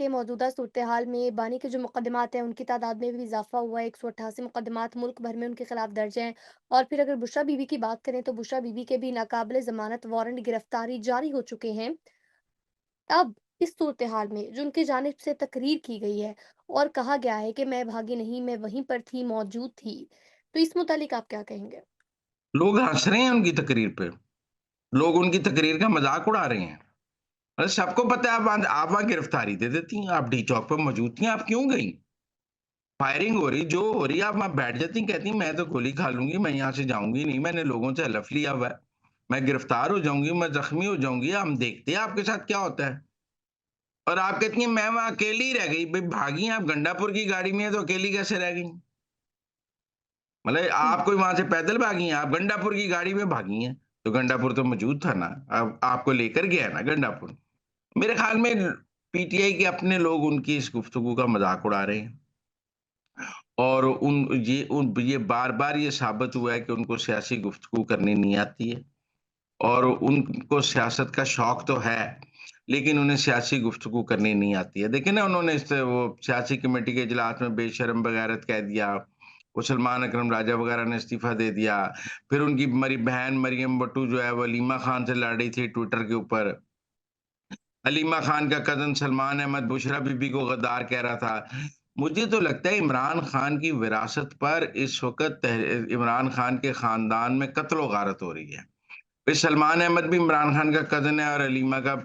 के मौजूदा सूरत-ए-हाल में बानी के जो मुकदमात हैं, उनकी तादाद में भी इज़ाफ़ा हुआ है। 188 मुकदमात मुल्क भर में उनके खिलाफ दर्ज हैं। और फिर अगर बुशरा बीबी की बात करें, तो बुशरा बीबी के भी नाकाबिले ज़मानत वारंट गिरफ्तारी जारी हो चुके हैं। अब इस सूरत-ए-हाल में जो उनकी जानिब से तकरीर की गई है और कहा गया है कि मैं भागी नहीं, मैं वहीं पर थी, मौजूद थी। तो इस मुतालिक आप क्या कहेंगे? लोग हँस रहे हैं उनकी तकरीर पे। लोग उनकी तकरीर का मज़ाक उड़ा रहे हैं। अरे सबको पता है आप वहाँ गिरफ्तारी दे देती हैं, आप डी चौक पे मौजूद थीं, आप क्यों गईं? फायरिंग हो रही, जो हो रही है, आप वहाँ बैठ जाती, कहती मैं तो गोली खा लूँगी, मैं यहाँ से जाऊँगी नहीं, मैंने लोगों से हलफ लिया हुआ है। मैं गिरफ्तार हो जाऊँगी, मैं ज़ख्मी हो जाऊँगी, हम देखते हैं आपके साथ क्या होता है। और आप कहती हैं मैं वहाँ अकेली ही रह गई, भई भागी आप गंडापुर की गाड़ी में हैं तो अकेली कैसे रह गईं? मतलब हुँ। आप कोई वहाँ से पैदल भागी हैं, आप गंडापुर की गाड़ी में भागी हैं, तो गंडापुर तो मौजूद था ना, अब आपको लेकर गया है ना गंडापुर। मेरे ख़्याल में पीटीआई के अपने लोग उनकी इस गुफ्तगू का मज़ाक उड़ा रहे हैं और ये बार-बार ये साबित हुआ है कि उनको सियासी गुफ्तगू करनी नहीं आती है और उनको सियासत का शौक तो है, लेकिन उन्हें सियासी गुफ्तगू करनी नहीं आती है। देखिए ना उन्होंने इस वो सियासी कमेटी के इजलास में बेशर्म बगैरत कह दिया, वो सलमान अकरम राजा वगैरह ने इस्तीफ़ा दे दिया, फिर उनकी मरी बहन मरियम भट्टू जो है वो हलीमा खान से लड़ रही थी ट्विटर के ऊपर। हलीमा खान का कज़न सलमान अहमद बुशरा बीबी को गद्दार कह रहा था। मुझे तो लगता है इमरान खान की विरासत पर इस वक़्त इमरान खान के ख़ानदान में कत्ल-ओ-गारत हो रही है। फिर सलमान अहमद भी इमरान खान का कज़न है और हलीमा का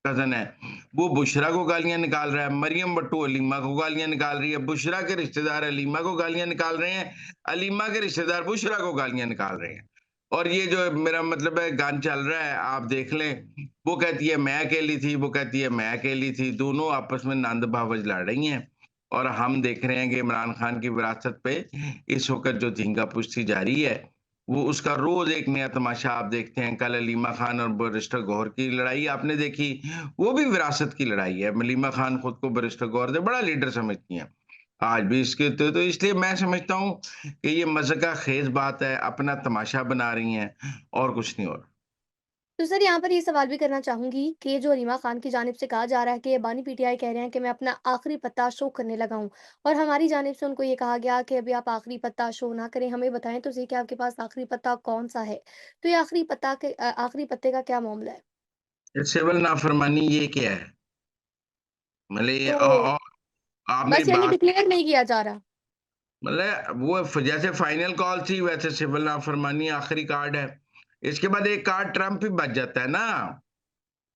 कज़न है। वो बुशरा को गालियाँ निकाल रहा है, मरियम भट्टू हलीमा को गालियाँ निकाल रही है, बुशरा के रिश्तेदार हलीमा को गालियाँ निकाल रहे हैं, हलीमा के रिश्तेदार बुशरा को गालियाँ निकाल रहे हैं। और ये जो मेरा मतलब है गान चल रहा है, आप देख लें, वो कहती है मैं अकेली थी, वो कहती है मैं अकेली थी, दोनों आपस में नंद-बावज लड़ रही हैं। और हम देख रहे हैं कि इमरान खान की विरासत पे इस वक़्त जो झींगा-पुष्टी जारी है, वो उसका रोज़ एक नया तमाशा आप देखते हैं। कल हलीमा खान और बैरिस्टर गौहर की लड़ाई आपने देखी, वो भी विरासत की लड़ाई है। हलीमा खान खुद को बैरिस्टर गौहर से बड़ा लीडर समझती हैं। आज भी इसके तो इसलिए मैं समझता हूँ कि ये मज़ाक़ ख़ेज़ बात है, अपना तमाशा बना रही हैं और कुछ नहीं हो रहा। तो सर यहाँ पर ये सवाल भी करना चाहूँगी कि जो रीमा खान की जानिब से कहा जा रहा है कि बानी पीटीआई कह रहे हैं कि मैं अपना आखिरी पत्ता शो करने लगा हूँ और हमारी जानिब से उनको ये कहा गया कि अभी आप आखिरी पत्ता शो ना करें, हमें बताएं तो सही कि आपके पास आखिरी पत्ता कौन सा है। तो ये आखिरी पत्ते का क्या मामला है? ये सिविल नाफ़रमानी ये क्या है? मतलब ये तो आप मेरी बस यानी बात डिक्लेयर नहीं किया जा रहा। मतलब वो जैसे फाइनल कॉल थी वैसे सिविल नाफरमानी आखिरी कार्ड है। इसके बाद एक कार्ड ट्रम्प भी बच जाता है ना।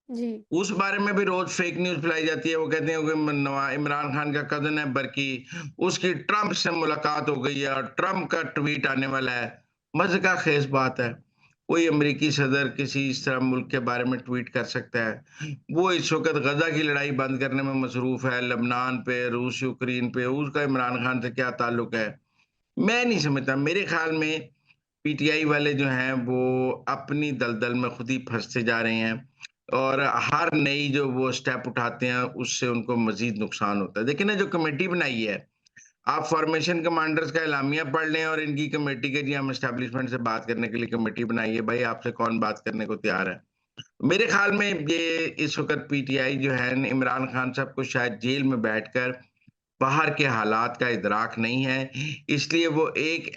जी। उस बारे में भी रोज फेक न्यूज़ फैलाई जाती है। वो कहते हैं कि इमरान खान का कज़न है बरकी, उसकी ट्रम्प से मुलाकात हो गई है और ट्रम्प का ट्वीट आने वाला है। मज़े का ख़ेज़ बात है। कोई अमेरिकी सदर किसी इस तरह मुल्क के बारे में ट्वीट कर सकता है। वो इस वक़्त गज़ा की लड़ाई बंद करने में मसरूफ़ है, लबनान पे, रूस यूक्रेन पे, उसका इमरान खान से क्या ताल्लुक है? मैं नहीं समझता। मेरे ख़्याल में पीटीआई वाले जो हैं वो अपनी दलदल में खुद ही फँसते जा रहे हैं और हर नई जो वो स्टेप उठाते हैं उससे उनको मज़ीद नुकसान होता है। देखिए ना जो कमेटी बनाई है, आप फ़ॉर्मेशन कमांडर्स का एलामिया पढ़ लें और इनकी कमेटी के जी हम एस्टेब्लिशमेंट से बात करने के लिए कमेटी बनाई है। भाई आपसे कौन बात करने को तैयार है? मेरे ख़्याल में ये इस वक़्त पीटीआई जो है न इमरान खान साहब को शायद जेल में बैठकर बाहर के हालात का इदराक नहीं है, इसलिए वो एक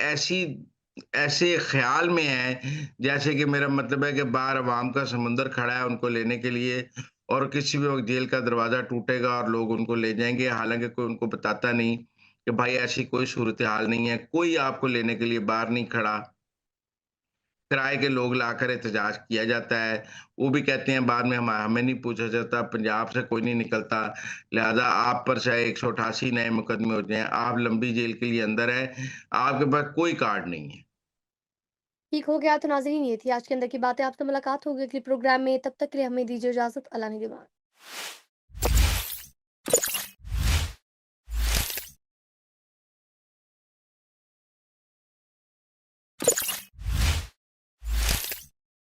ऐसे ख़्याल में हैं, जैसे कि मेरा मतलब है कि बाहर अवाम का समुंदर खड़ा है उनको लेने के लिए और किसी भी वक़्त जेल का दरवाज़ा टूटेगा और लोग उनको ले जाएँगे, हालाँकि कोई उनको बताता नहीं कि भाई ऐसी कोई सूरत-ए-हाल नहीं है, कोई आपको लेने के लिए बाहर नहीं खड़ा। किराए के लोग लाकर एहतजाज किया जाता है। वो भी कहते हैं बाद में हमें नहीं पूछा जाता, पंजाब से कोई नहीं निकलता, लिहाज़ा आप पर चाहे 188 नए मुकदमे हो जाएँ, आप लंबी जेल के लिए अंदर हैं, आपके पास कोई कार्ड नहीं है। ठीक हो गया। तो नाज़रीन ये थी आज के अंदर की बातें। आपसे मुलाकात होगी अगले प्रोग्राम में। तब तक के लिए हमें दीजिए इजाज़त। अल्लाह निगहबान।